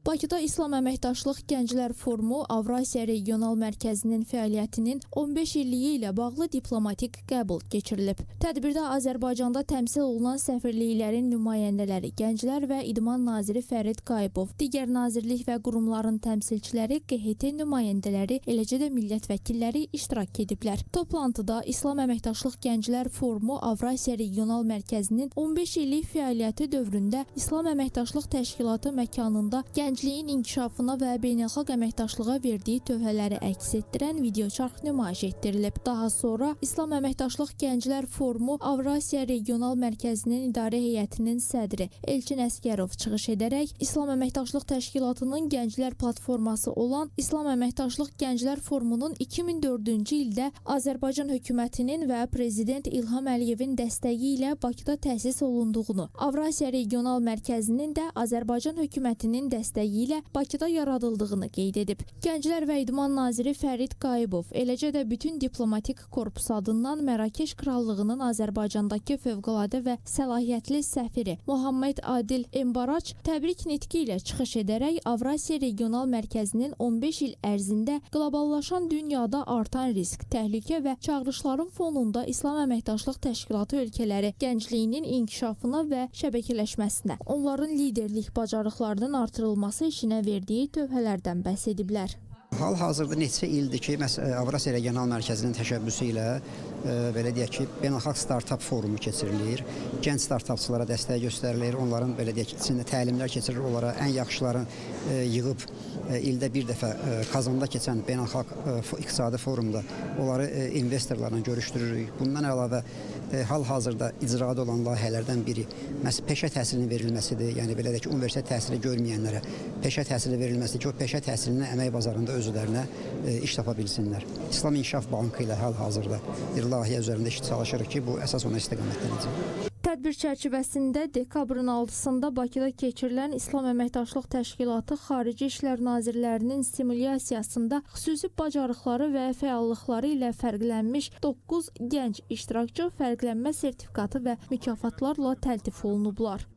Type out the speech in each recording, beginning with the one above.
Bakıda İslam Əməkdaşlıq Gənclər Forumu Avrasiya Regional Mərkəzinin fəaliyyətinin 15 illiyi ilə bağlı diplomatik qəbul keçirilib. Tədbirdə Azərbaycanda təmsil olunan səfirliklərin nümayəndələri, Gənclər və İdman naziri Fərid Qayıbov, digər nazirlik və qurumların təmsilçiləri, QHT nümayəndələri, eləcə də millət vəkilləri iştirak ediblər. Toplantıda İslam Əməkdaşlıq Gənclər Forumu Avrasiya Regional Mərkəzinin 15 illik fəaliyyəti dövründə İslam Əməkdaşlıq Təşkilatı məkanında gəncliyin inkişafına və beynəlxalq əməkdaşlığa verdiyi tövhələri əks etdirən videoçarx nümayiş etdirilib. Daha sonra İslam Əməkdaşlıq Gənclər Forumu Avrasiya Regional Mərkəzinin idarə heyətinin sədri Elçin Əsgərov çıxış edərək İslam Əməkdaşlıq Təşkilatının gənclər platforması olan İslam Əməkdaşlıq Gənclər Forumunun 2004-cü ildə Azərbaycan hökumətinin və Prezident İlham Əliyevin dəstəyi ilə Bakıda təsis olunduğunu, Avrasiya Regional Mərkəzinin də Azərbaycan hökumətinin dəstəyi ilə Bakıda yaradıldığını qeyd edib. Gənclər və İdman naziri Fərid Qayıbov, eləcə də bütün diplomatik korpus adından Mərakeş Krallığının Azərbaycandakı fövqəladə və səlahiyyətli səfiri Muhammed Adil Embaraç təbrik nitqi ilə çıxış edərək Avrasiya Regional Mərkəzinin 15 il ərzində qloballaşan dünyada artan risk, təhlükə və çağırışların fonunda İslam Əməkdaşlıq Təşkilatı ölkələri gəncliyinin inkişafına və şəbəkələşməsinə, onların liderlik bacarıqlarının artırılması işinə verdiyi tövhələrdən bəhs ediblər. Hal-hazırda neçə ildir ki, Avrasiya Regional Mərkəzinin təşəbbüsü ilə belə deyək ki, beynəlxalq startap forumu keçirilir. Gənc startapçılara dəstək göstərilir, onların belə deyək ki, içində təlimlər keçirilir, onlara ən yaxşılarını yığıb ildə bir dəfə Kazanda keçən beynəlxalq iqtisadi forumda onları investorlarla görüşdürürük. Bundan əlavə hal-hazırda icrada olan layihələrdən biri peşə təhsilinin verilməsidir. Yəni belə deyək ki, universitet təhsili görməyənlərə peşə təhsili verilməsidir ki, o peşə təhsilini əmək bazarında özlərinə iş tapa bilsinlər. İslam İnkişaf Bankı ilə hal-hazırda bir layihə üzərində iş çalışırıq ki, bu əsas ona istiqamətlənəcək. Tədbir çərçivəsində dekabrın 6-sında Bakıda keçirilən İslam Əməkdaşlıq Təşkilatı Xarici İşlər Nazirlərinin simulyasiyasında xüsusi bacarıqları və fəallıqları ilə fərqlənmiş 9 gənc iştirakçı fərqlənmə sertifikatı və mükafatlarla təltif olunublar.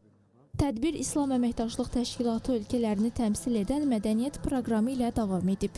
Tədbir İslam Əməkdaşlıq Təşkilatı ölkələrini təmsil edən mədəniyyət proqramı ilə davam edib.